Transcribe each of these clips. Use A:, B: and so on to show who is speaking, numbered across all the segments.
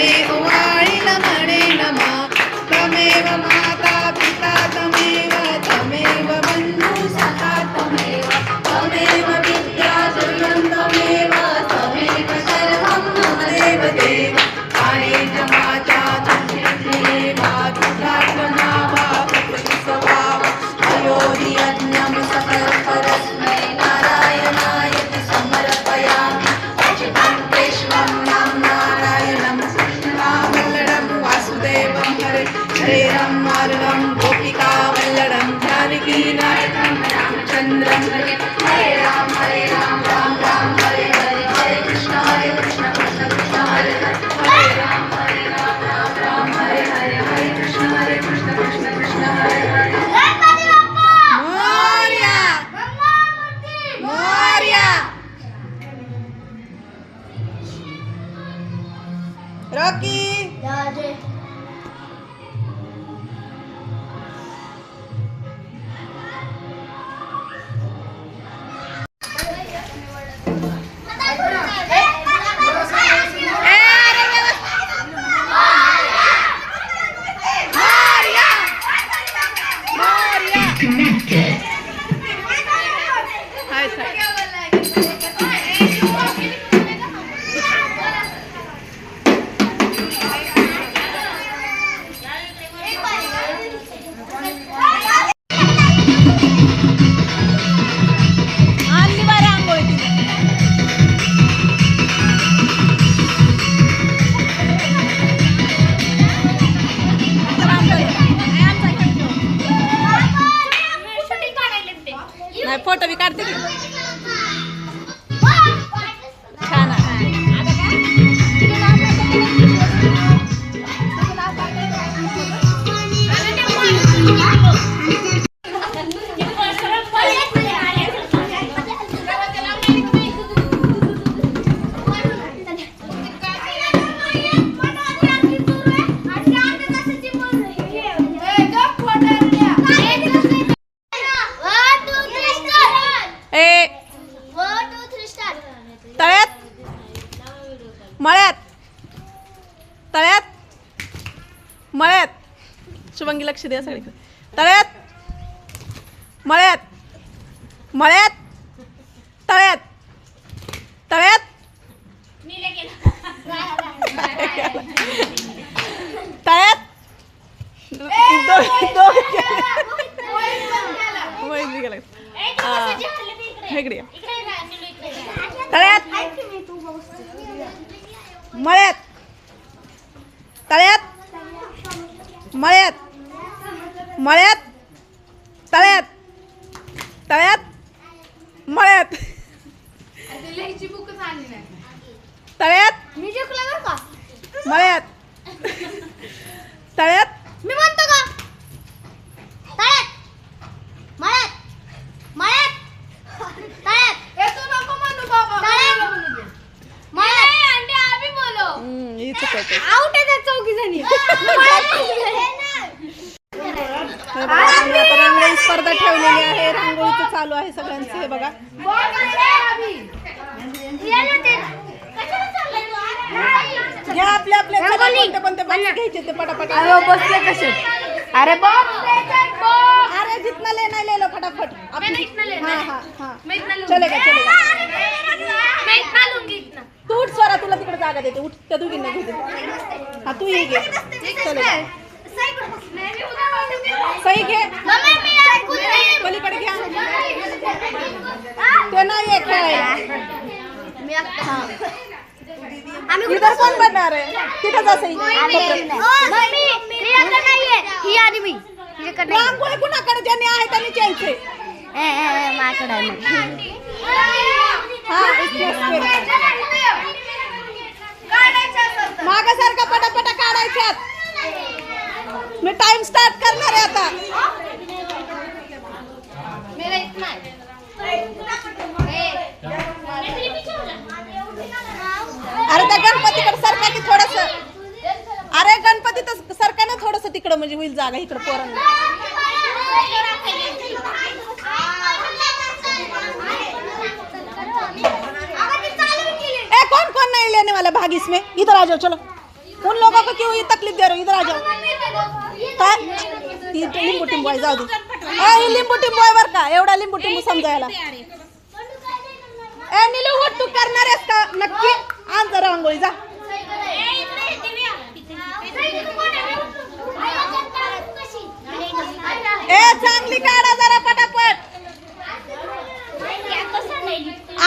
A: तमेव वाणिल मणे नमः तमेव माता पिता तमेव तमेव बन्धु सखा तमेव तमेव विद्या सर्वं तमेव तमेव सर्वं मम देव देव कालेन वाचा तन्मेवा दुर्गात्मना वा प्रकृतिस्वभाव अयोनियज्ञं सकलपरस्मै नारायणाय समर्पयामि अच्युतं केशवं नारायणं कृष्णं वासुदेवं हरे हरे राम गोपिका वल्लभं जानकी नायकं रामचन्द्रं हरे राम राम राम हरे हरे हरे कृष्ण कृष्ण कृष्ण हरे हरे हरे राम राम राम हरे हरे हरे कृष्ण कृष्ण कृष्ण हरे हरे मोरया मोरया रॉकी फोटो भी काढते की छान मळ्यात तळ्यात मळ्यात शुभंगी लक्ष द्या सगळीकडे तळ्यात मळ्यात मळ्यात तळ्यात तळ्यात तळ्यात तळ्यात मळ्यात तळ्यात मळ्यात मळ्यात तळ्यात तळ्यात मळ्यात तळ्यात मळ्यात तळ्यात
B: मी म्हणतो का तळ्यात मळ्यात मळ्यात तळ्यात हे तू नको म्हणू बाबा मळ्यात आंटी आम्ही बोलो
A: ही चुकते
B: आउट आहे त्या चौकी जणी
A: आता रांगोळी स्पर्धा ठेवलेली आहे रांगोळीचं चालू आहे सगळ्यांचं हे बघा घ्या आपल्या आपल्या कोणते घ्यायचे ते पटापट
B: बसले कसे अरे
A: अरे जितना लेना ले लो फटाफट हाँ हाँ हाँ चलेगा चलेगा तू उठ स्वरा तुला तिकडे जागा देते उठ त्या दोघींना घेते हा तू ये घे चलेगा सही घे पलीकडे घ्या ते नाही आहे खेळायला इधर कोण बनणार आहे तिथं जा सही रांगोळी कुणाकडे ज्यांनी आहे त्यांनी यायचे मागासारखा पटापटा काढायच्यात मी टाइम स्टार्ट करणार आहे आता अरे त्या गणपतीकडे सरका की थोडस अरे गणपती तर सरका ना थोडस तिकडं म्हणजे होईल जागा इकडं पोरांना कौन कौन नहीं लेने वाला भाग इसमें इधर आ जाओ चलो उन लोगों को क्यों ये तकलीफ दे रहे हो? इधर आ जाओ. काय ती लिंबू टिंबू आहे, जाऊ दे. ए लिंबू टिंबू आहे बरं का, एवढा लिंबू टिंबू समजायला. ए नीलू उठ, तू करणार आहेस का नक्की? आण जरा रांगोळी जा. ए चांगली काढा जरा पटापट.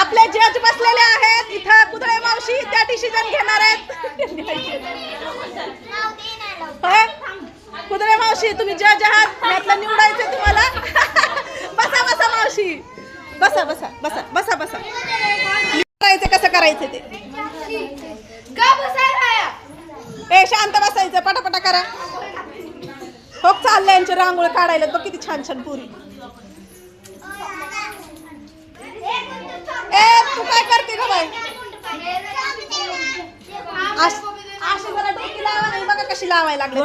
A: आपले जज बसलेले आहेत इथं, कुदळे मावशी त्या डिसिजन घेणार आहेत. होय? कुदळे मावशी तुम्ही जज आहात, यातलं निवडायचं तुम्हाला. बसा बसा मावशी, बसा बसा बसा बसा बसा. करायचं कसं करायचं ते. ए शांत बसायचं, पटापटा करा. हो चाललंय यांची रांगोळी काढायला, बघ किती छान छान पुरी. ए तू काय करते ग बाई? अशी जरा डोकी लावा नाही, बघा कशी लावायला लागली.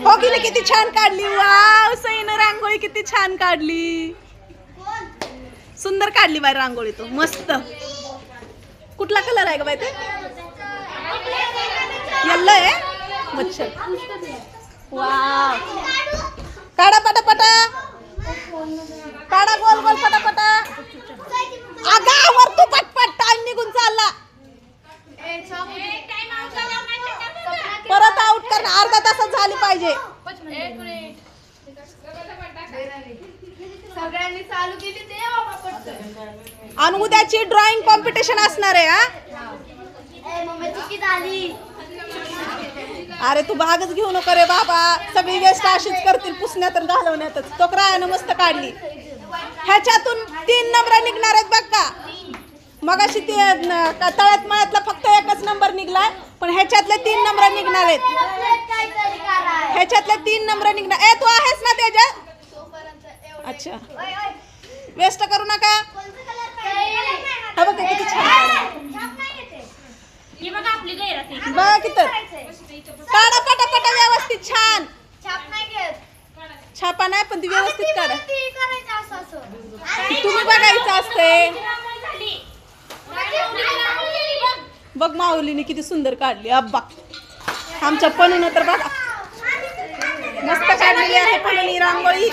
A: हो की नाही, किती छान काढली. वाव सईनं रांगोळी किती छान काढली, सुंदर काढली बाई रांगोळी. तो मस्त. कुठला कलर आहे ग बाई? ते येल्लो आहे. मच्छर. वाव काढा पटापटा, काढा गोल गोल पटापटा. आगावर तू पटपट, टाइम निघून चालला. परत आउट कर, अर्धा तासात झाली पाहिजे.
B: सगळ्यांनी चालू केली ते बाबा पटकन.
A: आणि उद्याची ड्रॉइंग कॉम्पिटिशन असणार आहे. अरे तू भागच घेऊ नको रे बाबा, सगळी वेस्ट अशीच करतील पुसण्यात आणि घालवण्यातच. तो क्रायानं मस्त काढली. ह्याच्यातून 3 नंबर निघणार आहेत बघ का. मग अशी ती तळ्यात मळ्यातला फक्त एकच नंबर निघलाय, पण ह्याच्यातले 3 नंबर निघणार आहेत. ह्याच्यातले 3 नंबर निघणार. ए तू आहेस ना त्याच्यात? अच्छा वेस्ट करू नका. हा बघ किती छान बघ किती काढा पटापटा व्यवस्थित छान. छापा नाही पण ती व्यवस्थित काढा. तुम्ही बघायचं असते. बघ माऊलीने किती सुंदर काढली. अब्बा आमच्या पणून तर बघा मस्त काढलेली आहे पणूनी रांगोळी.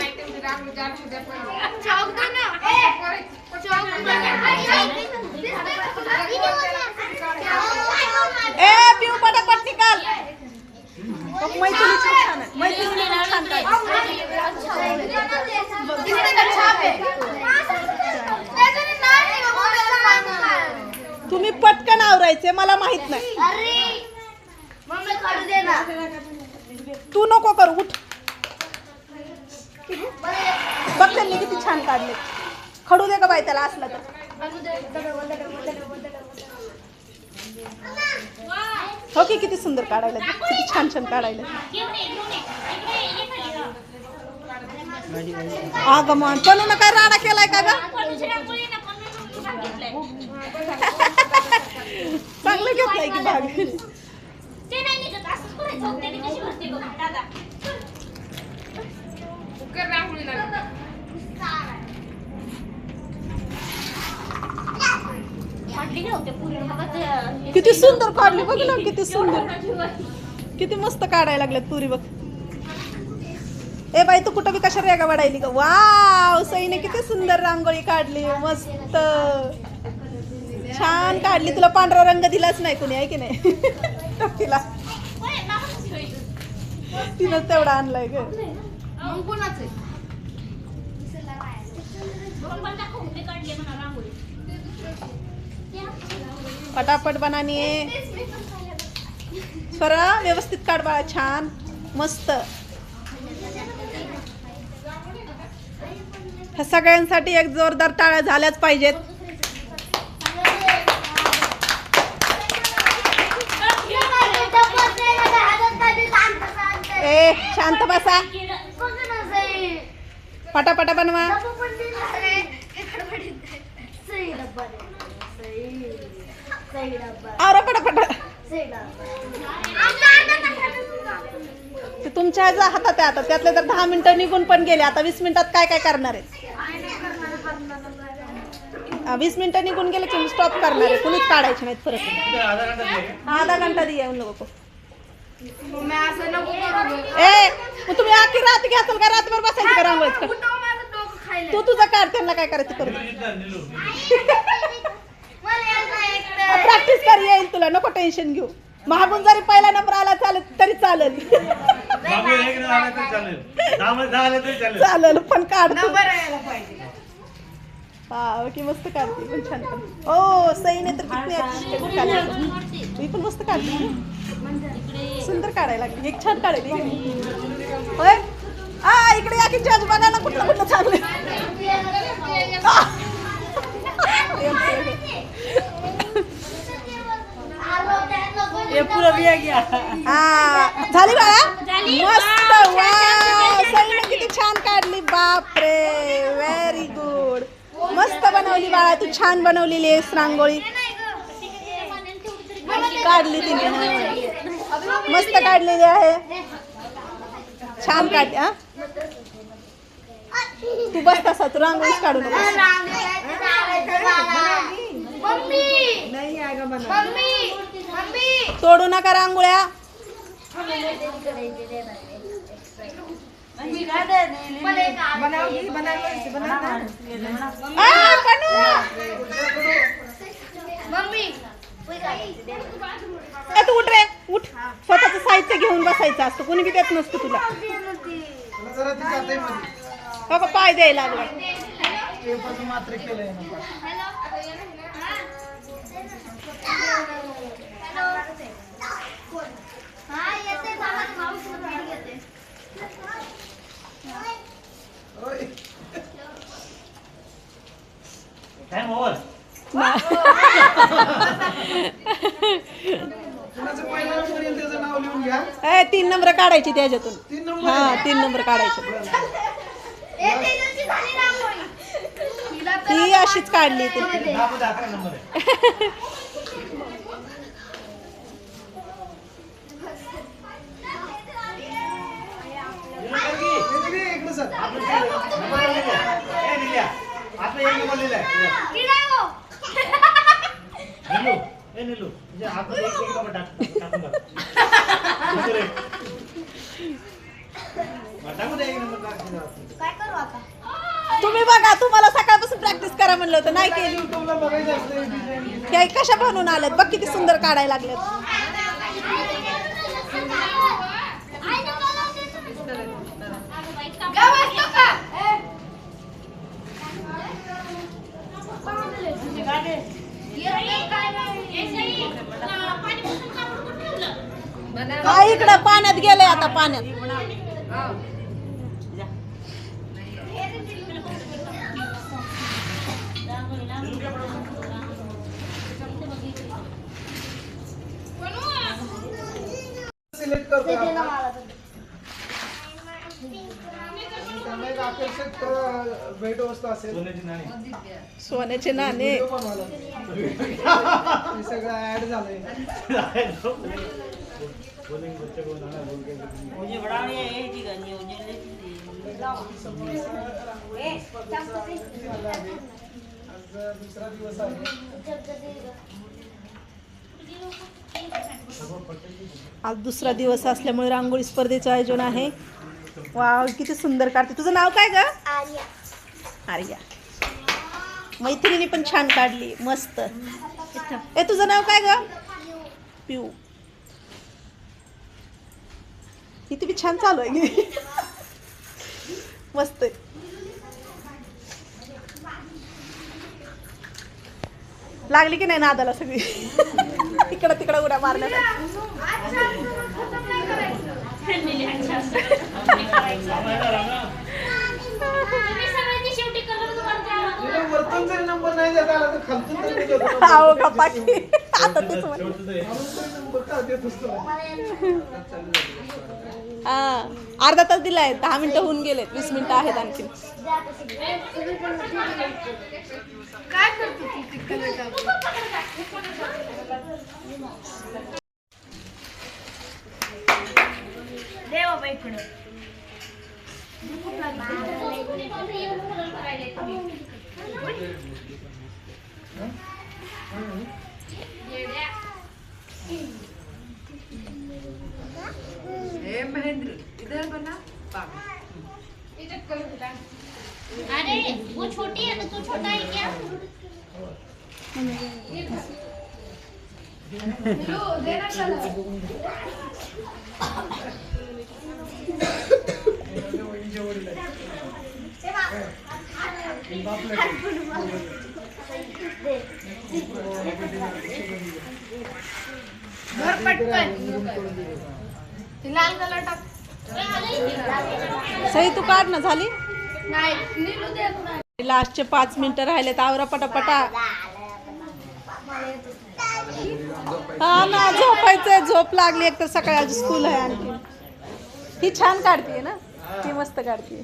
A: ए पिऊ पटापट निकाल. मैत्रिणी छान आहे, मैत्रिणी छान तुम्ही पटकन आवरायचे, मला माहित नाही. तू नको करू, उठ. बघ त्यांनी किती छान काढले. खडू दे का बाई त्याला असला तर. हो की किती सुंदर काढायला, किती छान छान काढायला. आगमन पण काय राडा केलाय का ग? चांगलं घेतलंय की भाग. किती सुंदर काढली बघ ना, किती सुंदर, किती मस्त काढायला लागल्यात पुरी बघ. ए बाई तू कुठं बी कशा रेगा वाढायली का? वाव सईने किती सुंदर रांगोळी काढली, मस्त छान काढली. तुला पांढरा रंग दिलाच नाही कुणी, आहे की नाही? तिला तिनं तेवढा आणलाय ग. पटापट बनानी आहे. स्वरा व्यवस्थित काढ बाळा, छान मस्त. ह्या सगळ्यांसाठी एक जोरदार टाळ्या झाल्याच पाहिजेत. ए शांत बसा, पटापटा बनवा. आवरा पटापटा. ते तुमच्या हातात आहे आता. त्यातले तर 10 मिनिटं निघून पण गेले. आता 20 मिनिटात काय काय करणार आहे? 20 मिनिटं निघून गेले की मी स्टॉप करणार आहे. कुणीच काढायचे नाहीत परत. आधा घंटा दिया उन लोगों को.
B: मम्मी असं नको करू गं.
A: ए मग तुम्ही आखी रात घ्याल का रातभर बसायचं का रांगोळीत का?
B: उठव माझं डोकं खायला.
A: तू तुझं काढ, त्यांना काय करायचं करू.
B: मला यायचं एकटं.
A: प्रॅक्टिस कर, येईल तुला. नको टेन्शन घेऊ. मागून जरी पहिला नंबर आला चालेल तरी चालेल. चालेल पण काढ.
B: नंबर यायला पाहिजे.
A: हा ओके मस्त काढते पण छान पण. ओ सईने तर किती अच्छे काढले. मी पण मस्त काढते. सुंदर काढायला लागली. एक छान काढेल होय. इकडे या की जज बघा ना कुठलं कुठलं चांगलं. झाली बाळा मस्त. वाव सईने किती छान काढली. बापरे व्हेरी गुड. मस्त बनवली बाळा तू. छान बनवलेली आहेस रांगोळी. काढली तिने मस्त काढलेली आहे. छान काढली. हा तू बस तसा तू रांगोळीच काढू नको. तोडू नका रांगोळ्या. तू उठ रे उठ. स्वतःच साहित्य घेऊन बसायचं असतं. कोणी बी देत नसतं तुला. हो का पाय द्यायला लागला. ए 3 नंबर काढायची त्याच्यातून. हा 3 नंबर काढायचे. ती अशीच काढली ती. तुम्ही बघा तुम्हाला सकाळपासून प्रॅक्टिस करा म्हणलं होतं नाही केली. कशा बनवून आल्यात बघ किती सुंदर काढायला लागल्यात. इकडं पाण्यात गेलंय आता पाण्यात.
C: सिलेक्ट करतो आकर्षक भेटवस्तू असेल.
A: सोन्याचे नाणे
C: सगळं ऍड झालंय. दुसरा दिवस आहे.
A: आज दुसरा दिवस असल्यामुळे रांगोळी स्पर्धेचं आयोजन आहे. वाव किती सुंदर काढते. तुझं नाव काय ग?
B: आर्या.
A: आर्या. मैत्रिणी पण छान काढली मस्त. ए तुझं नाव काय ग? पिऊ. इथे बी छान चालू आहे. मस्त आहे. लागली की नाही नादाला सगळी. इकडं तिकडं उड्या मारण्यात.
C: वरतून जरी नंबर नाही देता आला तर खालतून तरी देतो.
A: आहो का पाठी. आता तेच म्हण.
C: नंबर का देत असतो.
A: अर्धा तास दिलाय. 10 मिनिटं होऊन गेले. 20 मिनिटं आहेत आणखी.
B: काय करतो तू तिकडे? देवा बाई इकडं.
D: महेंद्र इधर बना
E: अरे वो छोटी है तो तू छोटा है क्या?
B: घर पटकन ती लाल कलर टाक
A: सई तू काढ ना झाली
B: नाही नीलू दे तुला.
A: लास्टचे 5 मिनिटं राहिलेत आवरा पटापटा हा ना झोपायचंय झोप लागली एक तर सकाळी आज स्कूल आहे आणखी ही छान काढतीये ना ती मस्त काढतीये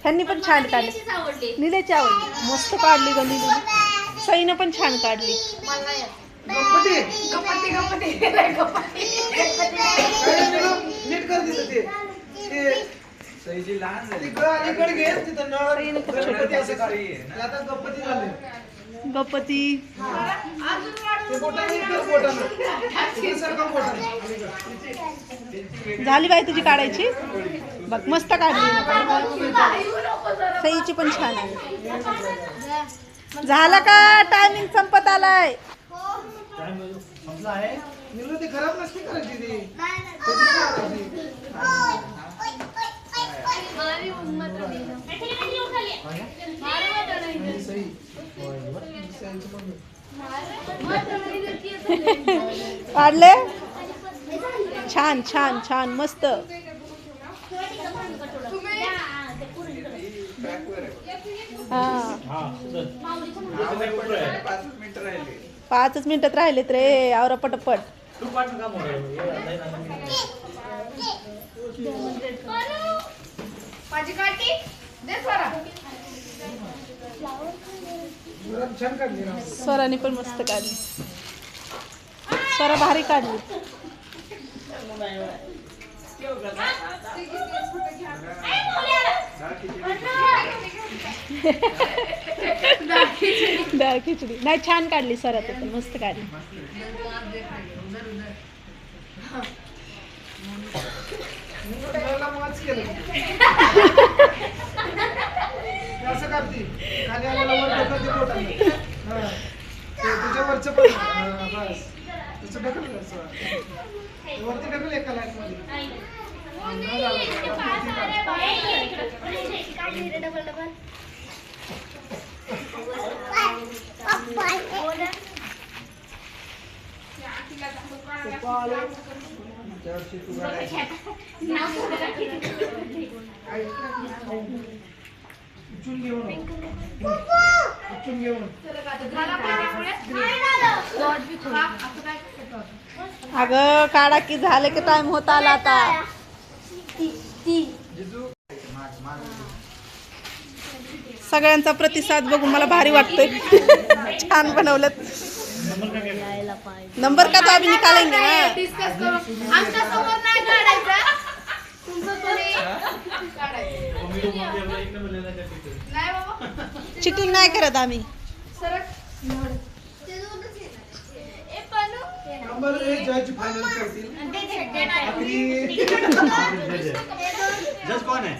A: ह्यांनी पण छान काढली
E: आवडली.
A: निलेची आवडली मस्त काढली ग निलेने सईनं पण छान काढली
C: गणपती
B: गप्पती गप्पती गप्पती
C: काय निघू? नीट कर तिथं ते
F: सईची लहान झाली.
C: अलीकडे घे तिथं नळ
A: सईनं खूप छोटी
C: गणपती असं काढ. ते आता गणपती झाले
A: गणपती
C: ते बोटाने नीट कर बोटानं तिथे सरकव बोटानं अलीकडे.
A: झाली बाई तुझी काढायची बघ मस्त काढली सईची पण छान आहे झालं का टायमिंग संपत आलाय
C: निघू ती खराब नसते करायची ती कधी करायची? आणि सई सईचं पण
A: काढले छान छान छान मस्त हा
F: 5 मिनिटं राहिले.
A: 5 मिनिटात राहिलेत रे आवरा पटपट
B: माझी काठी दे स्वरा.
C: मुराद छान काढली ना
A: स्वराने पण मस्त काढली स्वरा भारी काढली डाळ खिचडी नाही छान काढली स्वरा तू पण मस्त काढली
C: मुलाला मच केलं असं करती खाली आल्याला वर ढकल ते बोटाने हा ते तुझ्यावरचं पण हा, बस तुझं ढकल असं. वरती ढकल एका लाईन मध्ये
F: त्यावरची तू काढायची.
C: उचलून घेऊन उचलून घेऊन
A: अगं काढा की झालं की टाइम होत आला आता
F: जिजू माग माग.
A: सगळ्यांचा प्रतिसाद बघून मला भारी वाटतोय छान बनवलं नंबर का तो अभी निकालेंगे ना
B: डिस्कस करू आमच्या समोर नाही काढायचा तुमचं तुम्ही काढायचं नाही बाबा
A: चिटिंग नाही करत आम्ही
B: सरक
C: नंबर ए जज फायनल करतील
F: जज कोण आहे?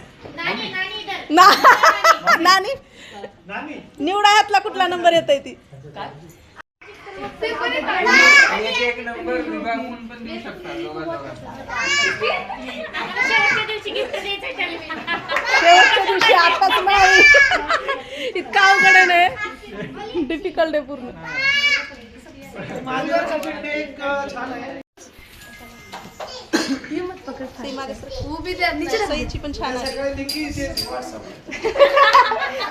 A: नानी निवडा ह्यातला कुठला नंबर येतोय ती
F: एक एक नंबर विभागून पण देऊ शकतात दोघांना.
E: शेवटच्या दिवशी गिफ्ट द्यायचं ठरलं.
A: शेवटच्या दिवशी आताच नाही इतका अवघड आहे डिफिकल्ट आहे पूर्ण
C: माझ्या टेक्निक छान आहे
B: उभी द्या
A: सईची पण छान आहे
C: सगळे लिंकी व्हॉट्सअप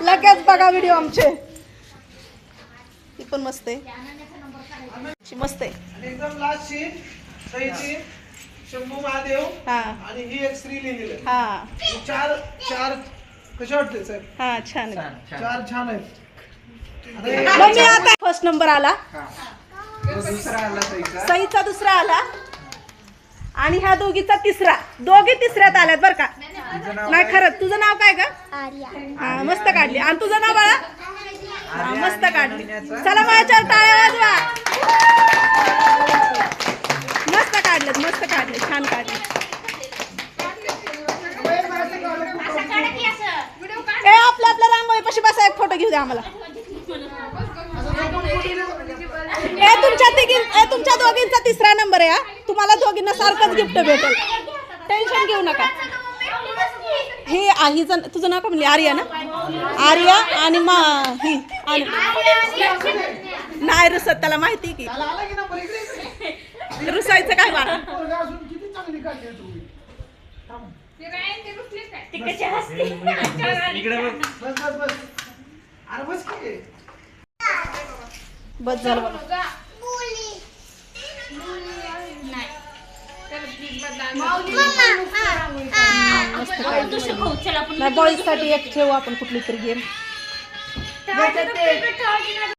A: लगेच बघा व्हिडिओ आमचे ती पण मस्त आहे मस्त आहे
C: आणि एकदम लास्ट शीट सईची शंभू महादेव
A: हा
C: आणि ही एक स्त्री लिहिलेली आहे.
A: हा
C: चार चार कसे वाटते सर
A: हा छान आहे
F: छान.
C: चार छान आहेत
A: मग मी आता फर्स्ट नंबर आला
F: हा. तो दुसरा आला सईचा.
A: सईचा दुसरा आला आणि ह्या दोघीचा तिसरा दोघी तिसऱ्यात आल्यात बरं का
F: तुझं नाव
A: नाही
F: काय?
A: खरंच तुझं नाव काय ग हा मस्त काढली आणि तुझं नाव बाळा हा, मस्त काढली. चला माझ्या टाळ्या वाजवा. मस्त काढलेत, मस्त काढले, छान काढले. आपल्या आपल्या रांगोळी पाशी बसा, एक फोटो घेऊ द्या आम्हाला. तुमच्या दोघींचा तिसरा नंबर आहे. तुम्हाला दोघींना सारखंच गिफ्ट भेटेल, टेन्शन घेऊ नका. हे हिचं तुझं नाव का म्हणली? आर्या ना? आर्या आणि ही आणि नाही रुसत, त्याला माहिती की रुसायचं काय बा.
C: किती चांगली काढली तू.
F: इकडे बघ.
C: बस बस बस. अरे बस की.
A: बस झालं बघा. नाही, बॉईजसाठी एक ठेवू आपण कुठली तरी गेम.